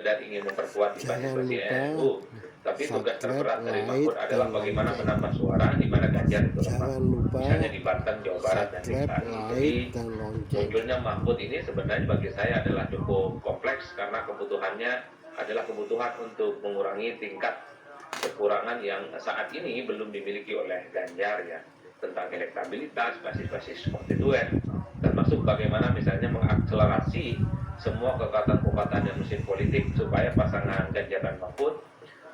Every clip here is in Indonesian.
dan ingin memperkuat Jangan basis-basis lupa NU. Tapi tugas subscribe, terberat dari like, Mahfud adalah dan bagaimana lonceng. menambah suara di mana Ganjar itu lemah. Jangan lupa Misalnya di Banten, Jawa Barat, dan subscribe, DKI. Jadi like, dan lonceng. munculnya Mahfud ini sebenarnya bagi saya adalah cukup kompleks karena kebutuhannya adalah kebutuhan untuk mengurangi tingkat kekurangan yang saat ini belum dimiliki oleh Ganjar ya, tentang elektabilitas, basis-basis konstituen, termasuk bagaimana misalnya mengakselerasi semua kekuatan-kekuatan dan mesin politik supaya pasangan Ganjar dan Mahfud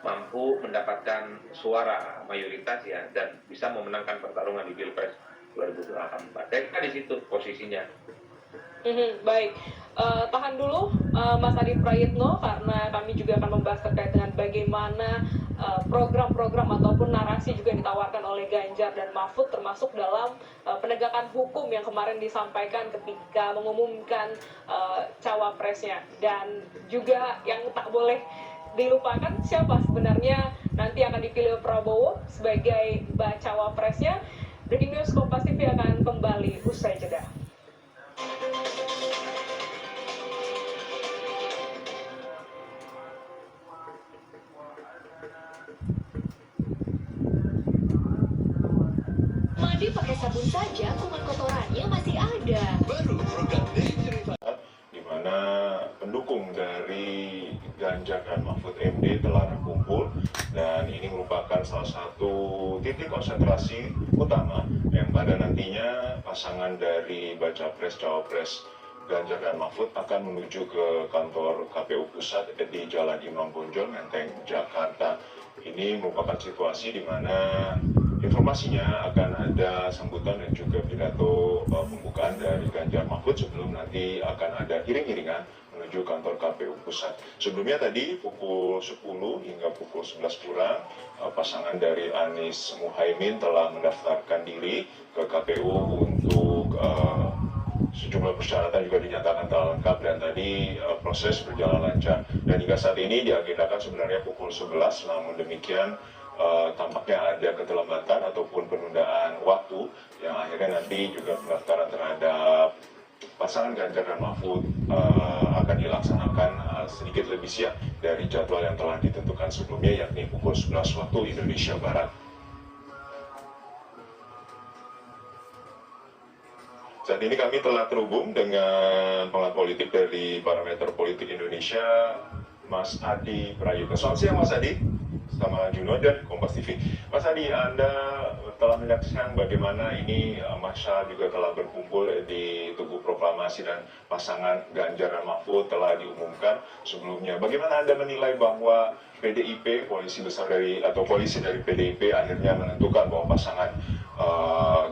mampu mendapatkan suara mayoritas ya dan bisa memenangkan pertarungan di Pilpres 2024. Saya kira di situ posisinya. Baik, tahan dulu Mas Adi Prayitno karena kami juga akan membahas terkait dengan bagaimana program-program ataupun narasi juga yang ditawarkan oleh Ganjar dan Mahfud termasuk dalam penegakan hukum yang kemarin disampaikan ketika mengumumkan cawapresnya, dan juga yang tak boleh dilupakan siapa sebenarnya nanti akan dipilih Prabowo sebagai bacawa presnya. Breaking News Kompas TV akan kembali usai jeda. Mandi pakai sabun saja, kuman kotorannya masih ada. Baru program Daily di mana pendukung dari Ganjar dan Mahfud MD telah berkumpul, dan ini merupakan salah satu titik konsentrasi utama yang pada nantinya pasangan dari baca pres cawapres Ganjar dan Mahfud akan menuju ke kantor KPU Pusat di Jalan Imam Bonjol, Menteng, Jakarta. Ini merupakan situasi di mana informasinya akan ada sambutan dan juga pidato pembukaan dari Ganjar Mahfud sebelum nanti akan ada iring-iringan menuju kantor KPU Pusat. Sebelumnya tadi pukul 10 hingga pukul 11 kurang, pasangan dari Anies Muhaimin telah mendaftarkan diri ke KPU untuk sejumlah persyaratan juga dinyatakan telah lengkap, dan tadi proses berjalan lancar. Dan hingga saat ini diagendakan sebenarnya pukul 11, namun demikian tampaknya ada keterlambatan ataupun penundaan waktu yang akhirnya nanti juga pendaftaran terhadap pasangan Ganjar dan Mahfud akan dilaksanakan sedikit lebih siang dari jadwal yang telah ditentukan sebelumnya, yakni pukul 11 waktu Indonesia Barat. Saat ini kami telah terhubung dengan pengamat politik dari Parameter Politik Indonesia, Mas Adi Prayitno. Selamat siang Mas Adi, sama Juno dan Kompas TV. Mas Adi, Anda telah menyaksikan bagaimana ini massa juga telah berkumpul di Tugu Proklamasi dan pasangan Ganjar dan Mahfud telah diumumkan sebelumnya. Bagaimana Anda menilai bahwa PDIP, koalisi besar dari atau koalisi dari PDIP akhirnya menentukan bahwa pasangan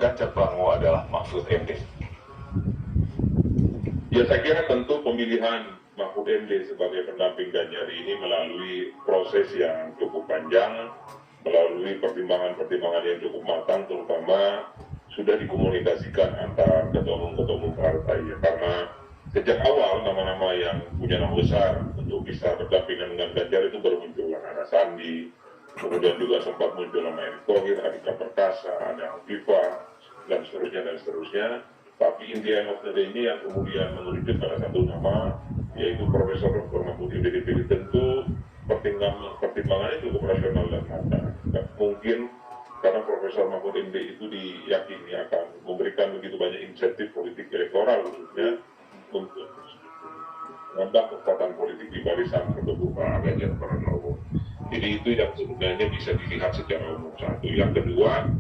Ganjar Pranowo adalah Mahfud MD? Ya, saya kira tentu pemilihan Mahfud MD sebagai pendamping Ganjar ini melalui proses yang cukup panjang, melalui pertimbangan-pertimbangan yang cukup matang, terutama sudah dikomunikasikan antar ketua umum partai ya, karena sejak awal nama-nama yang punya nama besar untuk bisa berdampingan dengan Ganjar itu baru muncul. Ada Sandi, kemudian juga sempat muncul nama Erick Thohir, Andika Perkasa, ada Viva, dan seterusnya. Tapi in the end of the day ini yang kemudian mengerucut pada satu nama, yaitu Profesor Dr. Mahfud MD dipilih. Tentu pertimbangannya cukup rasional dan matang. Mungkin karena Profesor Mahfud MD itu diyakini akan memberikan begitu banyak insentif politik elektoral khususnya untuk menambah kekuatan politik di barisan pendukung Pak Ganjar Pranowo. Jadi itu yang sebenarnya bisa dilihat secara umum. Satu. Yang kedua,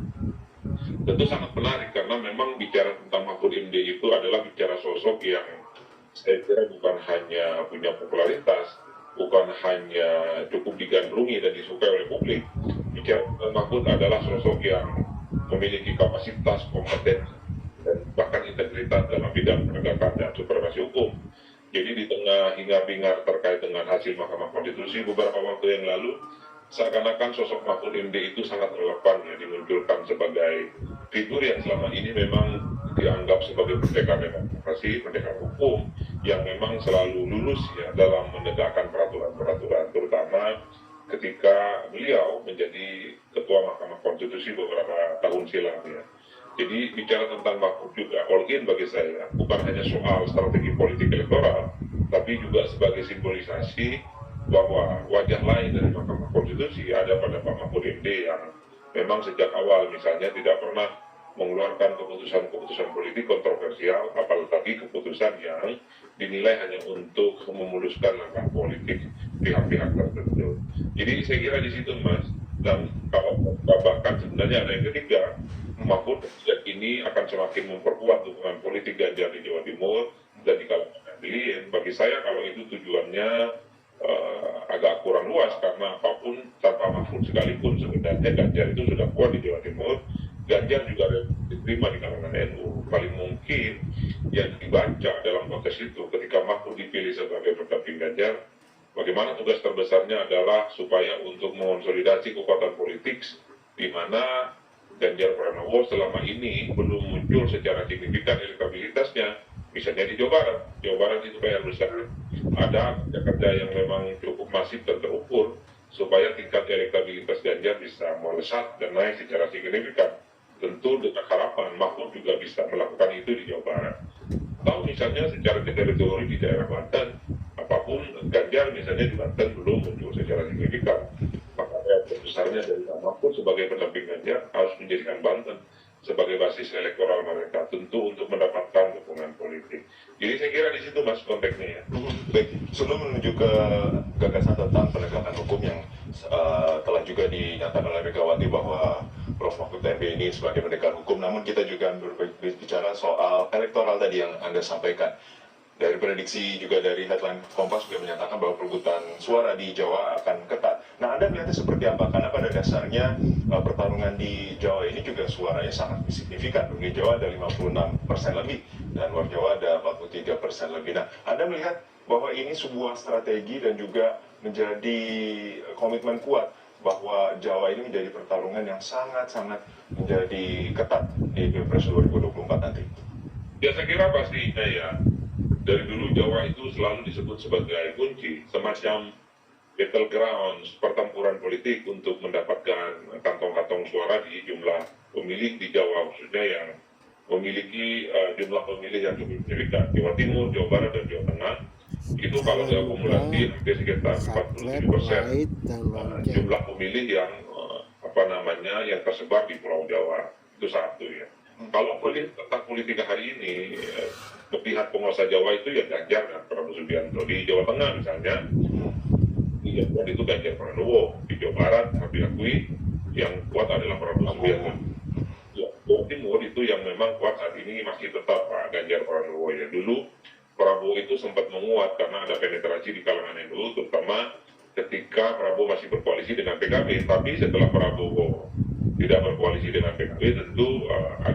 tentu sangat menarik karena memang bicara tentang Mahfud MD itu adalah bicara sosok yang saya kira bukan hanya punya popularitas, bukan hanya cukup digandrungi dan disukai oleh publik. Bicara tentang Mahfud adalah sosok yang memiliki kapasitas, kompetensi, dan bahkan integritas dalam bidang penegakan dan supervisi hukum. Jadi di tengah hingar-bingar terkait dengan hasil Mahkamah Konstitusi beberapa waktu yang lalu, seakan-akan sosok Mahfud MD itu sangat relevan ya dimunculkan sebagai figur yang selama ini memang dianggap sebagai pendekar demokrasi, pendekar hukum yang memang selalu lulus ya dalam menegakkan peraturan-peraturan, terutama ketika beliau menjadi ketua Mahkamah Konstitusi beberapa tahun silam ya. Jadi bicara tentang Mahfud juga all in bagi saya bukan hanya soal strategi politik elektoral, tapi juga sebagai simbolisasi bahwa wajah lain dari Mahkamah Konstitusi ada pada Pak Mahfud MD yang memang sejak awal misalnya tidak pernah mengeluarkan keputusan-keputusan politik kontroversial, apalagi keputusan yang dinilai hanya untuk memuluskan langkah politik pihak-pihak tertentu. Jadi saya kira di situ Mas, dan kalau bahkan sebenarnya ada yang ketiga, Mahfud ini akan semakin memperkuat dukungan politik Ganjar di Jawa Timur dan di kalangan nahdliyin. Bagi saya kalau itu tujuannya agak kurang luas, karena apapun tanpa Mahfud sekalipun sebenarnya Ganjar itu sudah kuat di Jawa Timur. Ganjar juga diterima di kalangan NU. Paling mungkin yang dibaca dalam konteks itu ketika Mahfud dipilih sebagai pendamping Ganjar, bagaimana tugas terbesarnya adalah supaya untuk mengonsolidasi kekuatan politik di mana Ganjar Pranowo selama ini belum muncul secara signifikan elektabilitasnya. Misalnya di Jawa Barat. Jawa Barat itu PR besar. Ada kerja yang memang cukup masif dan terukur supaya tingkat elektabilitas Ganjar bisa melesat dan naik secara signifikan. Tentu dengan harapan Mahfud juga bisa melakukan itu di Jawa Barat. Atau misalnya secara teritori di daerah Banten, apapun Ganjar misalnya di Banten belum muncul secara signifikan, maka besarnya dari Mahfud sebagai pendamping Ganjar harus menjadikan Banten sebagai basis elektoral mereka, tentu untuk mendapatkan dukungan politik. Jadi saya kira di situ Mas konteksnya ya. Baik, sebelum menuju ke gagasan tentang penegakan hukum yang telah juga dinyatakan oleh Megawati bahwa Prof. Mahfud MD ini sebagai pendekar hukum, namun kita juga berbicara soal elektoral tadi yang Anda sampaikan. Dari prediksi juga dari headline Kompas juga menyatakan bahwa perebutan suara di Jawa akan ketat. Nah, Anda melihatnya seperti apa? Karena pada dasarnya pertarungan di Jawa ini juga suaranya sangat signifikan. Di Jawa ada 56% lebih dan luar Jawa ada 43% lebih. Nah, Anda melihat bahwa ini sebuah strategi dan juga menjadi komitmen kuat bahwa Jawa ini menjadi pertarungan yang sangat-sangat menjadi ketat di Pilpres 2024 nanti. Ya saya kira pastinya ya. Dari dulu Jawa itu selalu disebut sebagai kunci, semacam battlegrounds, pertempuran politik untuk mendapatkan kantong-kantong suara di jumlah pemilih di Jawa, khususnya yang memiliki jumlah pemilih yang cukup signifikan. Jawa Timur, Jawa Barat, dan Jawa Tengah itu kalau diakumulasi hampir sekitar 47% jumlah pemilih yang yang tersebar di Pulau Jawa. Itu satu ya. Kalau tentang politik hari ini, pihak penguasa Jawa itu ya Ganjar dan Prabowo Subianto. Di Jawa Tengah misalnya, di Jawa Barat itu Ganjar Pranowo. Di Jawa Barat, harus diakui, yang kuat adalah Prabowo Subianto. Jawa Timur itu yang memang kuat saat ini masih tetap Pak Ganjar Pranowo. Ya dulu Prabowo itu sempat menguat karena ada penetrasi di kalangan NU, terutama ketika Prabowo masih berkoalisi dengan PKB. Tapi setelah Prabowo tidak berkoalisi dengan PKB, tentu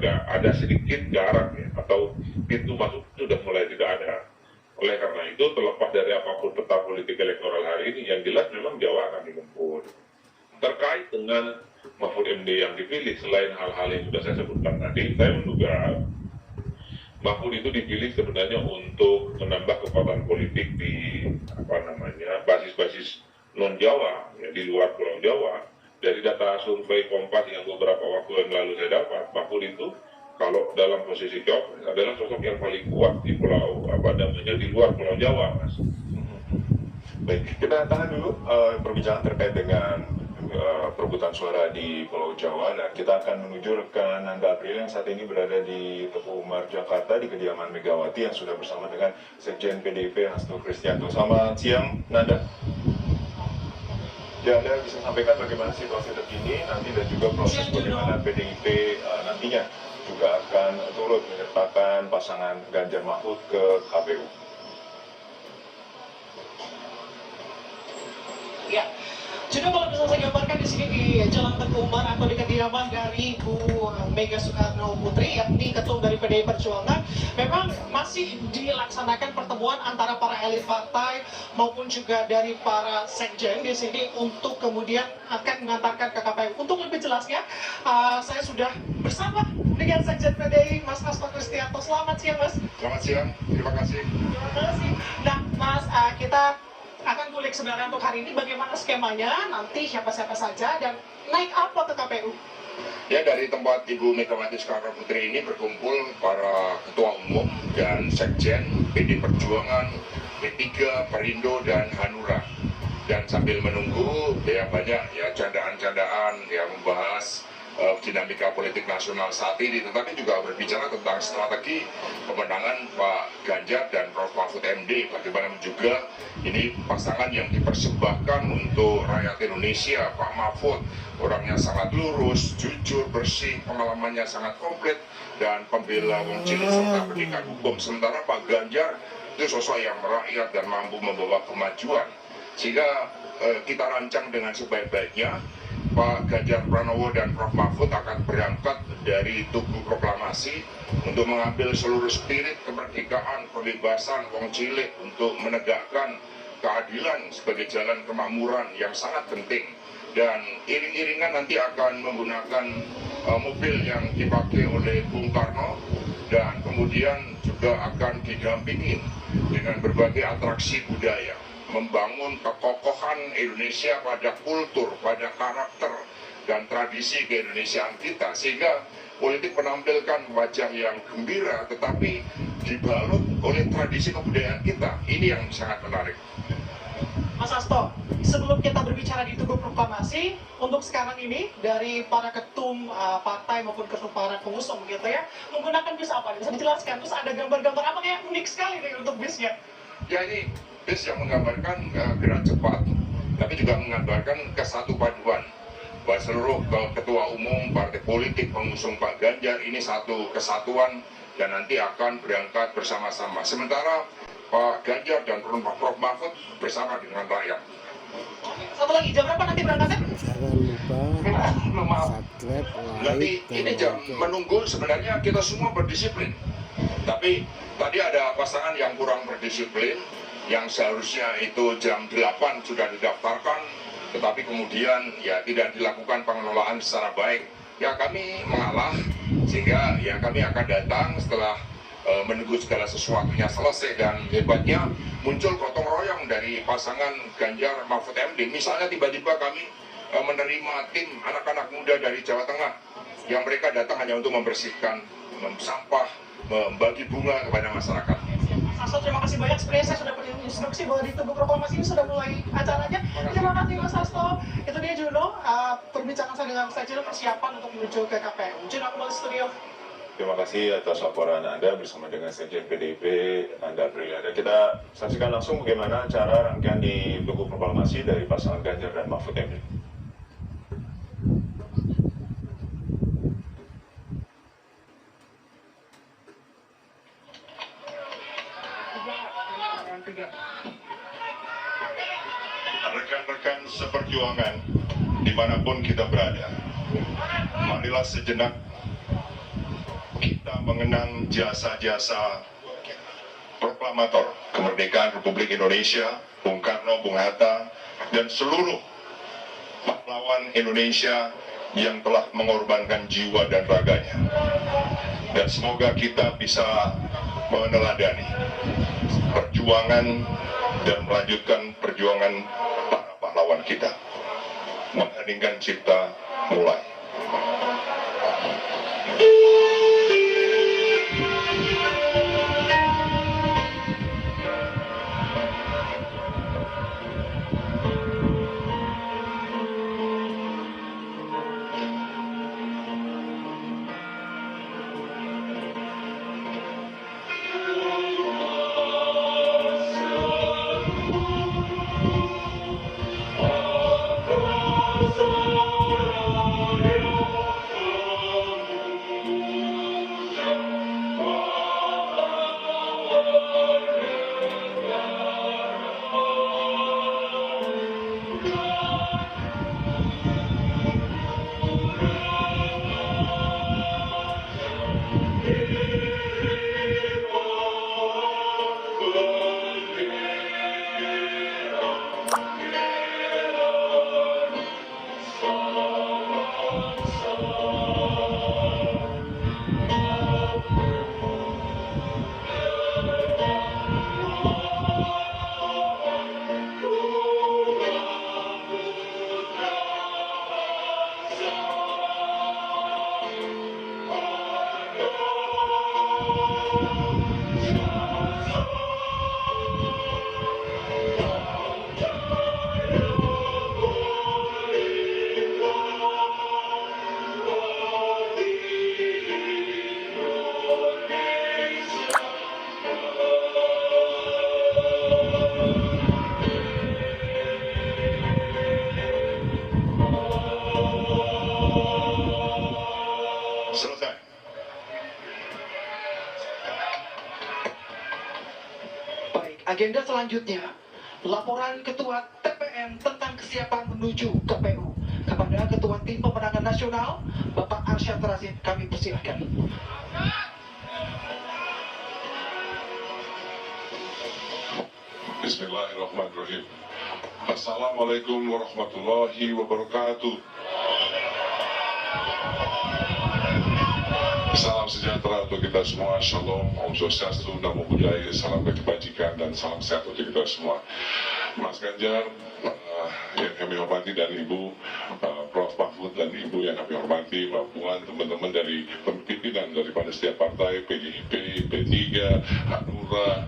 ada sedikit jarak ya, atau pintu masuk sudah mulai tidak ada. Oleh karena itu, terlepas dari apapun peta politik elektoral hari ini, yang jelas memang Jawa akan digempur. Terkait dengan Mahfud MD yang dipilih, selain hal-hal yang sudah saya sebutkan tadi, saya menduga Mahfud itu dipilih sebenarnya untuk menambah kekuatan politik di basis-basis non Jawa, ya, di luar Pulau Jawa. Dari data survei Kompas yang beberapa waktu yang lalu saya dapat, Mahfud itu kalau dalam posisi cawapres adalah sosok yang paling kuat di di luar Pulau Jawa, Mas. Baik, kita tahan dulu perbincangan terkait dengan perebutan suara di Pulau Jawa, dan kita akan menuju rekan Nanda April yang saat ini berada di Teguh Umar, Jakarta, di kediaman Megawati yang sudah bersama dengan Sekjen PDIP Hasto Kristianto. Selamat siang, Nanda. Ya, Anda bisa sampaikan bagaimana situasi terkini nanti dan juga proses bagaimana PDIP nantinya juga akan turut menyertakan pasangan Ganjar Mahfud ke KPU. Ya, jadi kalau bisa saya gambarkan di sini di Jalan Teguh Umar atau di kediaman dari Bu Mega Soekarno Putri, yakni ketum dari PDI Perjuangan, memang masih dilaksanakan pertemuan antara para elit partai maupun juga dari para sekjen di sini untuk kemudian akan mengantarkan ke KPU. Untuk lebih jelasnya, saya sudah bersama dengan sekjen PDI Mas Hasto Kristianto. Selamat siang, Mas. Selamat siang, terima kasih. Terima kasih. Nah, Mas, kita akan kulik sebenarnya untuk hari ini bagaimana skemanya, nanti siapa-siapa saja dan naik apa ke KPU. Ya, dari tempat Ibu Megawati Soekarno Putri ini berkumpul para ketua umum dan sekjen PD Perjuangan, P3, Perindo, dan Hanura. Dan sambil menunggu ya banyak ya candaan-candaan yang membahas dinamika politik nasional saat ini, tetapi juga berbicara tentang strategi pemenangan Pak Ganjar dan Prof. Mahfud MD. Bagaimana juga ini pasangan yang dipersembahkan untuk rakyat Indonesia. Pak Mahfud orangnya sangat lurus, jujur, bersih, pengalamannya sangat komplit, dan pembela wong cilik serta pendidikan hukum. Sementara Pak Ganjar itu sosok yang merakyat dan mampu membawa kemajuan. Sehingga kita rancang dengan sebaik-baiknya. Pak Ganjar Pranowo dan Prof. Mahfud akan berangkat dari Tugu Proklamasi untuk mengambil seluruh spirit kemerdekaan, kebebasan wong cilik untuk menegakkan keadilan sebagai jalan kemakmuran yang sangat penting. Dan iring-iringan nanti akan menggunakan mobil yang dipakai oleh Bung Karno, dan kemudian juga akan didampingi dengan berbagai atraksi budaya, membangun kekokohan Indonesia pada kultur, pada karakter dan tradisi keindonesiaan kita, sehingga politik menampilkan wajah yang gembira tetapi dibalut oleh tradisi kebudayaan kita. Ini yang sangat menarik. Mas Hasto, sebelum kita berbicara di Tugu Proklamasi, untuk sekarang ini dari para ketum partai maupun ketum para pengusung gitu ya, menggunakan bis apa? Bisa dijelaskan? Terus ada gambar-gambar apa kayak unik sekali nih untuk bisnya? Ya, ini bis yang menggambarkan gerak cepat, tapi juga menggambarkan kesatu paduan bahwa seluruh ketua umum partai politik pengusung Pak Ganjar ini satu kesatuan dan nanti akan berangkat bersama-sama. Sementara Pak Ganjar dan Prof. Mahfud bersama dengan rakyat. Satu lagi, jam berapa nanti berangkatnya? Jangan lupa Maaf, subscribe, nanti like, ini dan jam lonceng. menunggu sebenarnya kita semua berdisiplin. Tapi tadi ada pasangan yang kurang berdisiplin, yang seharusnya itu jam 8 sudah didaftarkan, tetapi kemudian ya tidak dilakukan pengelolaan secara baik. Ya kami mengalah, sehingga ya kami akan datang setelah menunggu segala sesuatunya selesai, dan hebatnya muncul gotong royong dari pasangan Ganjar Mahfud MD. Misalnya tiba-tiba kami menerima tim anak-anak muda dari Jawa Tengah yang mereka datang hanya untuk membersihkan sampah, membagi bunga kepada masyarakat. Mas Hasto, terima kasih banyak. Sebenarnya saya sudah berinstruksi bahwa di Tugu Proklamasi ini sudah mulai acaranya. Terima kasih Mas Hasto. Itu dia Juno, perbincangan saya dengan Mas Juno, persiapan untuk menuju ke KPU. Juno, kembali ke studio. Terima kasih atas laporan Anda bersama dengan Sekjen PDIP, Anda Briliada. Kita saksikan langsung bagaimana cara rangkaian di Tugu Proklamasi dari pasangan Ganjar dan Mahfud MD. Rekan-rekan seperjuangan dimanapun kita berada, marilah sejenak kita mengenang jasa-jasa proklamator kemerdekaan Republik Indonesia, Bung Karno, Bung Hatta, dan seluruh pahlawan Indonesia yang telah mengorbankan jiwa dan raganya. Dan semoga kita bisa meneladani perjuangan dan melanjutkan perjuangan para pahlawan kita. Mengheningkan cipta mulai. Agenda selanjutnya, laporan Ketua TPN tentang kesiapan menuju KPU. Kepada Ketua Tim Pemenangan Nasional, Bapak Arsyad Rashid, kami persilahkan. Bismillahirrahmanirrahim. Assalamualaikum warahmatullahi wabarakatuh. Salam sejahtera untuk kita semua. Shalom, Om Swastiastu, Namo Buddhaya, salam kebajikan dan salam sehat untuk kita semua. Mas Ganjar, yang kami hormati, dan Ibu Prof. Mahfud dan Ibu yang kami hormati, Mbak Puan, teman-teman dari pimpinan daripada setiap partai, PDIP, P3, Hanura,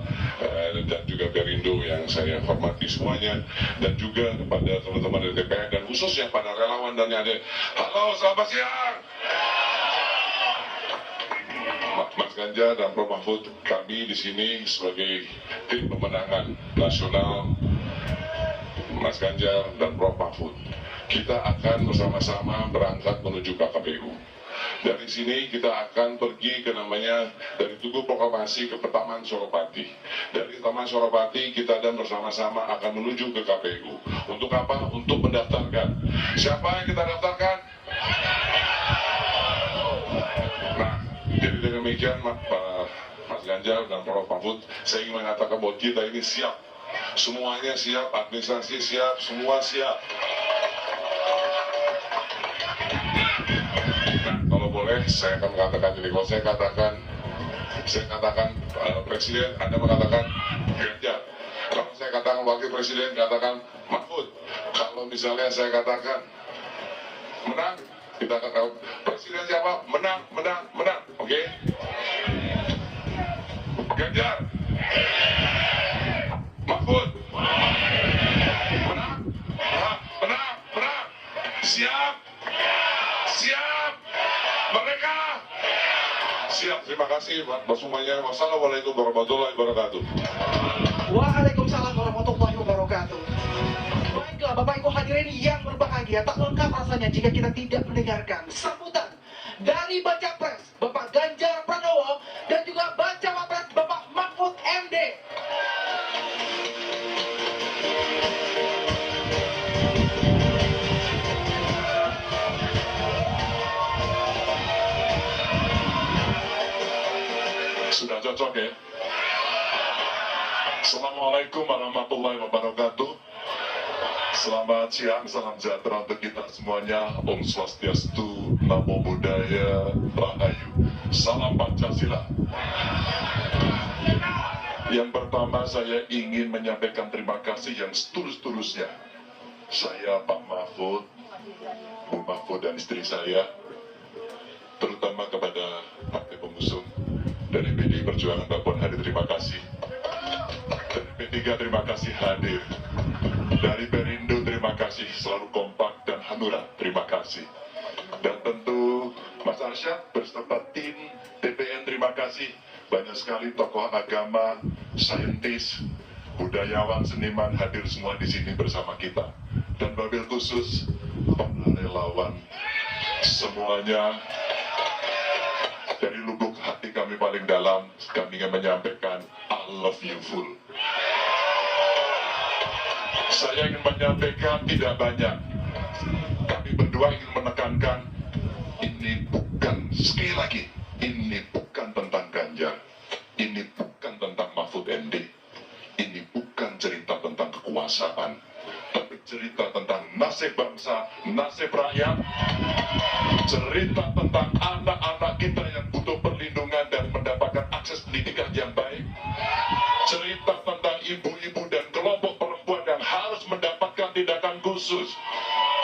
dan juga Perindo yang saya hormati semuanya, dan juga kepada teman-teman dari DPR dan khususnya pada relawan dan yang ada. Halo, selamat siang. Mas Ganjar dan Prof. Mahfud, kami di sini sebagai tim pemenangan nasional, Mas Ganjar dan Prof. Mahfud, kita akan bersama-sama berangkat menuju ke KPU. Dari sini kita akan pergi ke namanya dari Tugu Proklamasi ke Taman Suropati. Dari Taman Suropati kita dan bersama-sama akan menuju ke KPU. Untuk apa? Untuk mendaftarkan. Siapa yang kita daftarkan? Nah, jadi dengan demikian Mas Ganjar dan Prof. Mahfud, saya ingin mengatakan bahwa kita ini siap. Semuanya siap, administrasi siap, semua siap. Nah, kalau boleh saya akan mengatakan ini. Kalau saya katakan Presiden, Anda mengatakan Ganjar. Kalau saya katakan Wakil Presiden, katakan Mahfud. Kalau misalnya saya katakan menang, kita katakan Presiden siapa? Menang, menang, menang. Oke? Ganjar. Mahfud. Menang, menang, menang, menang. Siap. Siap. Mereka. Siap. Terima kasih buat semuanya. Wassalamualaikum warahmatullahi wabarakatuh. Waalaikumsalam warahmatullahi wabarakatuh. Baiklah Bapak Ibu hadirin yang berbahagia, tak lengkap rasanya jika kita tidak mendengarkan sambutan dari Baca Pres Bapak Ganjar Pranowo dan juga Bacawa Pres Bapak Mahfud MD. Sudah cocok ya? Assalamualaikum warahmatullahi wabarakatuh. Selamat siang, salam sejahtera untuk kita semuanya. Om Swastiastu, Namo Buddhaya, Rahayu. Salam Pancasila. Yang pertama saya ingin menyampaikan terima kasih yang setulus-tulusnya. Saya Pak Mahfud, Bu Mahfud dan istri saya, terutama kepada partai pengusung dari PDI Perjuangan, Mbak Puan hadir, terima kasih. Dari P3 terima kasih hadir. Dari Perindo terima kasih, selalu kompak, dan Hanura terima kasih. Dan tentu Mas Arsyad beserta tim TPN terima kasih. Banyak sekali tokoh agama, saintis, budayawan, seniman hadir semua di sini bersama kita. Dan wabil khusus para relawan semuanya. Dari lubuk hati kami paling dalam, kami ingin menyampaikan I love you full. Saya ingin menyampaikan tidak banyak. Kami berdua ingin menekankan, ini bukan, sekali lagi, ini bukan tentang Ganjar. Ini bukan tentang Mahfud MD. Ini bukan cerita tentang kekuasaan. Tapi cerita tentang nasib bangsa, nasib rakyat. Cerita tentang anak-anak kita yang butuh perlindungan dan mendapatkan akses pendidikan yang baik. Cerita tentang ibu-ibu dan kelompok perempuan yang harus mendapatkan tindakan khusus.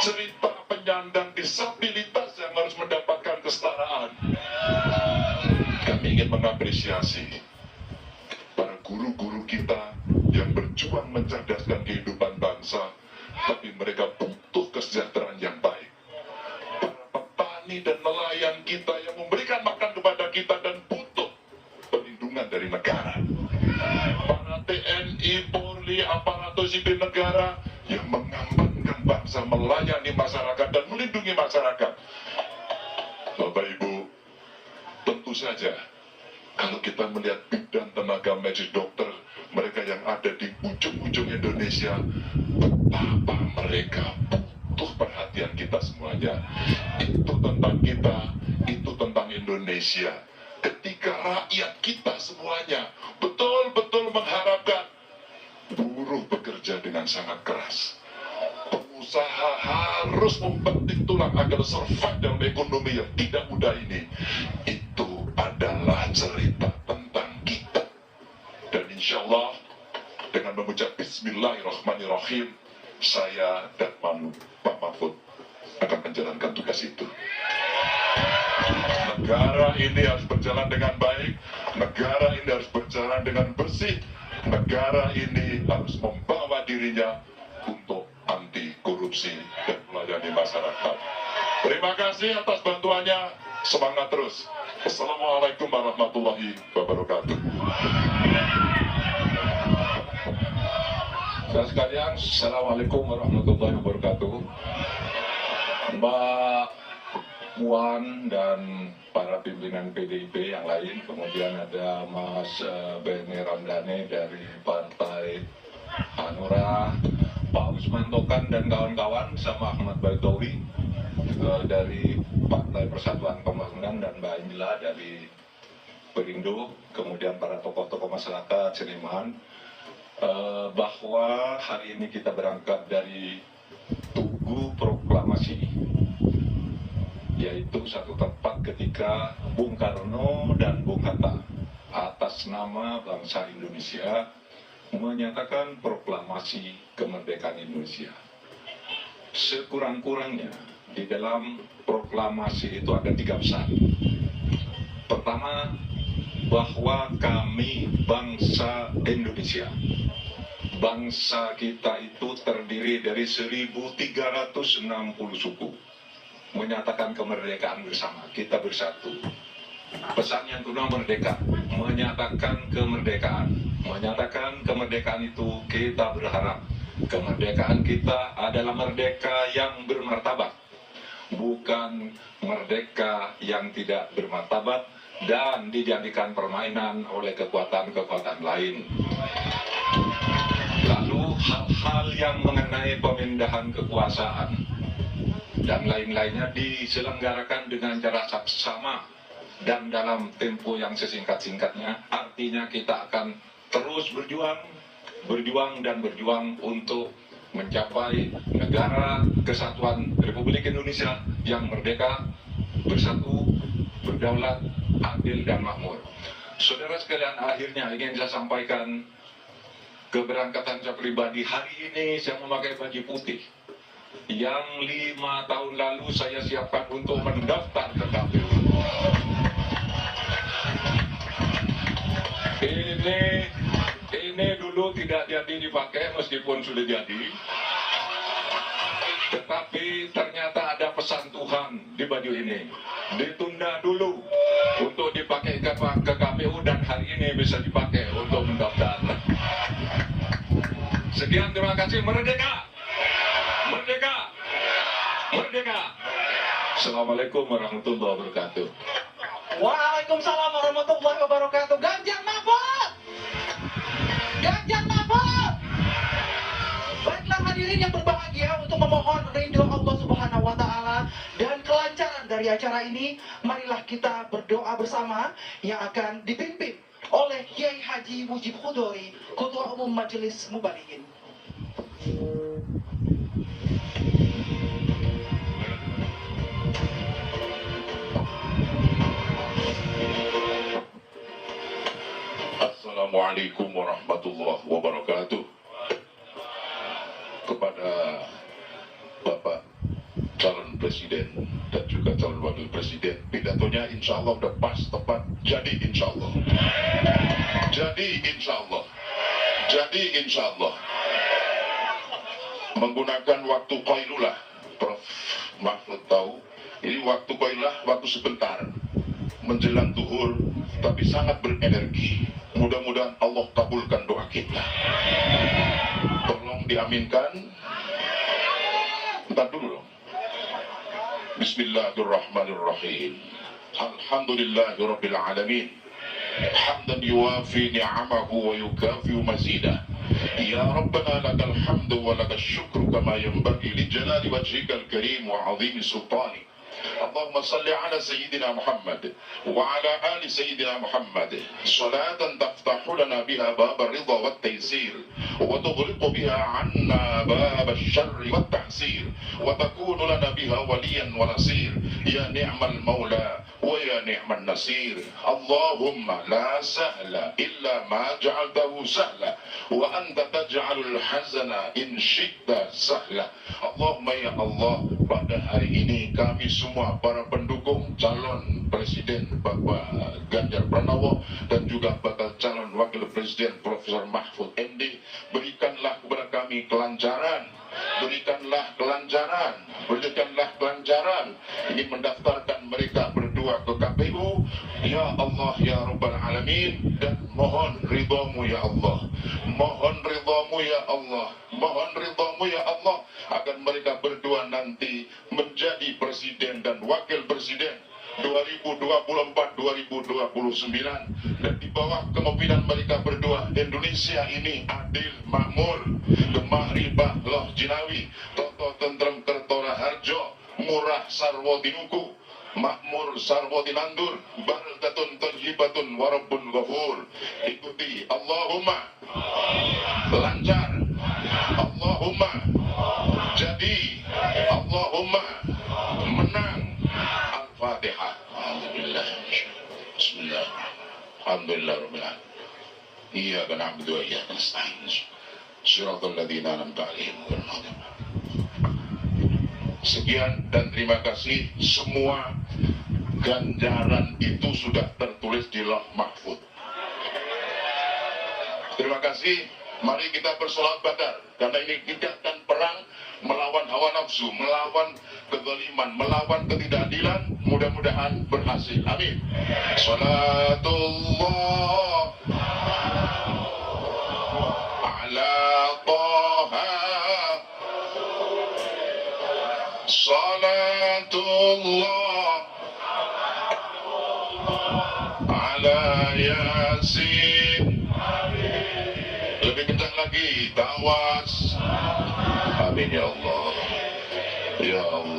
Cerita penyandang disabilitas yang harus mendapatkan kesetaraan. Kami ingin mengapresiasi para guru-guru kita yang berjuang mencerdaskan kehidupan bangsa, tapi mereka butuh kesejahteraan yang baik. Para petani dan nelayan kita yang memberikan makan kepada kita dan butuh perlindungan dari negara. Para TNI, Polri, aparatur sipil negara yang mengamankan bangsa, melayani masyarakat dan melindungi masyarakat. Bapak Ibu, tentu saja kalau kita melihat bidan, tenaga medis, dokter, mereka yang ada di ujung-ujung Indonesia, betapa mereka butuh perhatian kita semuanya. Itu tentang kita, itu tentang Indonesia. Ketika rakyat kita semuanya betul-betul mengharapkan, buruh bekerja dengan sangat keras, pengusaha harus membentik tulang agar survive dalam ekonomi yang tidak mudah ini. Itu adalah cerita tentang kita. Dan insya Allah dengan mengucap Bismillahirrahmanirrahim, saya dan Pak Mahfud akan menjalankan tugas itu. Negara ini harus berjalan dengan baik, negara ini harus berjalan dengan bersih, negara ini harus membawa dirinya untuk anti korupsi dan melayani masyarakat. Terima kasih atas bantuannya, semangat terus. Assalamualaikum warahmatullahi wabarakatuh. Saudara sekalian, Assalamualaikum warahmatullahi wabarakatuh. Mbak Puan dan para pimpinan PDIP yang lain, kemudian ada Mas Benny Ramdhani dari Partai Hanura, Pak Usman Tokan dan kawan-kawan, sama Ahmad Baidowi dari Partai Persatuan Pembangunan, dan Mbak Angela dari Perindo, kemudian para tokoh-tokoh masyarakat, seniman, bahwa hari ini kita berangkat dari Tugu Proklamasi, yaitu satu tempat ketika Bung Karno dan Bung Hatta atas nama bangsa Indonesia menyatakan proklamasi kemerdekaan Indonesia. Sekurang-kurangnya di dalam proklamasi itu ada 3 pesan. Pertama, bahwa kami bangsa Indonesia. Bangsa kita itu terdiri dari 1.360 suku. Menyatakan kemerdekaan bersama, kita bersatu. Pesan yang kedua, merdeka, menyatakan kemerdekaan. Menyatakan kemerdekaan itu kita berharap kemerdekaan kita adalah merdeka yang bermartabat, bukan merdeka yang tidak bermartabat dan dijadikan permainan oleh kekuatan-kekuatan lain. Lalu hal-hal yang mengenai pemindahan kekuasaan dan lain-lainnya diselenggarakan dengan cara saksama dan dalam tempo yang sesingkat-singkatnya. Artinya kita akan terus berjuang untuk mencapai negara kesatuan Republik Indonesia yang merdeka, bersatu, berdaulat, adil dan makmur. Saudara sekalian, akhirnya ingin saya sampaikan keberangkatan saya pribadi. Hari ini saya memakai baju putih yang 5 tahun lalu saya siapkan untuk mendaftar ke KPU. Ini dulu tidak jadi dipakai meskipun sudah jadi, tetapi ternyata ada pesan Tuhan di baju ini. Ditunda dulu untuk dipakai ke KPU dan hari ini bisa dipakai untuk mendaftar. Sekian, terima kasih. Merdeka! Merdeka! Merdeka! Assalamualaikum warahmatullahi wabarakatuh. Waalaikumsalam warahmatullahi wabarakatuh. Ganjar Mahfud! Ganjar Mahfud! Baiklah hadirin yang berbahagia, untuk memohon ridho Allah Subhanahu wa Ta'ala dan kelancaran dari acara ini, marilah kita berdoa bersama yang akan dipimpin oleh Kiai Haji Mujib Khudori, Ketua Umum Majelis Mubalighin. Assalamualaikum warahmatullahi wabarakatuh. Kepada Bapak calon presiden dan juga calon wakil presiden, pidatonya insya Allah udah pas, tepat, jadi insya Allah. Jadi insya Allah. Jadi insya Allah. Menggunakan waktu qailulah, Prof. Mahfud tahu, ini waktu qailulah, waktu sebentar menjelang zuhur, tapi sangat berenergi. Mudah-mudahan Allah kabulkan doa kita. Tolong diaminkan. Bentar dulu dong. Bismillahirrahmanirrahim. Alhamdulillahirabbil alamin. حمدا يوافي نعمه ويكافئ مزيده. يا ربنا لك الحمد ولك الشكر كما ينبغي لجلال وجهك الكريم وعظيم سلطانك. اللهم صل على سيدنا محمد وعلى آل سيدنا محمد صلاة تفتح لنا بها باب الرضا والتيسير وتغلق بها عنا باب الشر والتعسير وتكون لنا بها وليا ونصير. يا نعم المولى ويا نعم النصير. اللهم لا سهل إلا ما جعلته سهلا وأنت تجعل الحزن إن شئت سهلا. Allahumma ya Allah, pada hari ini kami semua para pendukung calon presiden Bapak Ganjar Pranowo dan juga bakal calon wakil presiden Profesor Mahfud MD, berikanlah kepada kami kelancaran, berikanlah kelancaran ingin mendaftarkan mereka berdua ke KPU. Ya Allah ya Rabbal Alamin, dan mohon ridhamu ya Allah, mohon ridhamu ya Allah, mohon ridhamu ya Allah, agar mereka berdua nanti menjadi presiden dan wakil presiden 2024-2029, dan di bawah kepemimpinan mereka berdua Indonesia ini adil, makmur, gemah ribah loh jinawi, toto tentrem kertora harjo, murah sarwo tinuku, makmur sarwo tinandur, barakatun tayyibatun warabbun ghafur. Ikuti Allahumma lancar, Allahumma jadi, Allahumma menang. Al-Fatihah. Alhamdulillah. Bismillah. Alhamdulillah rabbil alamin. Iyyaka na'budu wa iyyaka nasta'in. Shiratal ladzina an'amta 'alaihim ghairil maghdubi 'alaihim. Sekian dan terima kasih. Semua ganjaran itu sudah tertulis di Lauh Mahfuz. Terima kasih. Mari kita bersolat badar, karena ini kita akan perang melawan hawa nafsu, melawan kezaliman, melawan ketidakadilan. Mudah-mudahan berhasil. Amin. Salatullah ala Taha, salatullah ala Yasin. Lebih kencang lagi, tawas. Amin ya Allah, ya Allah.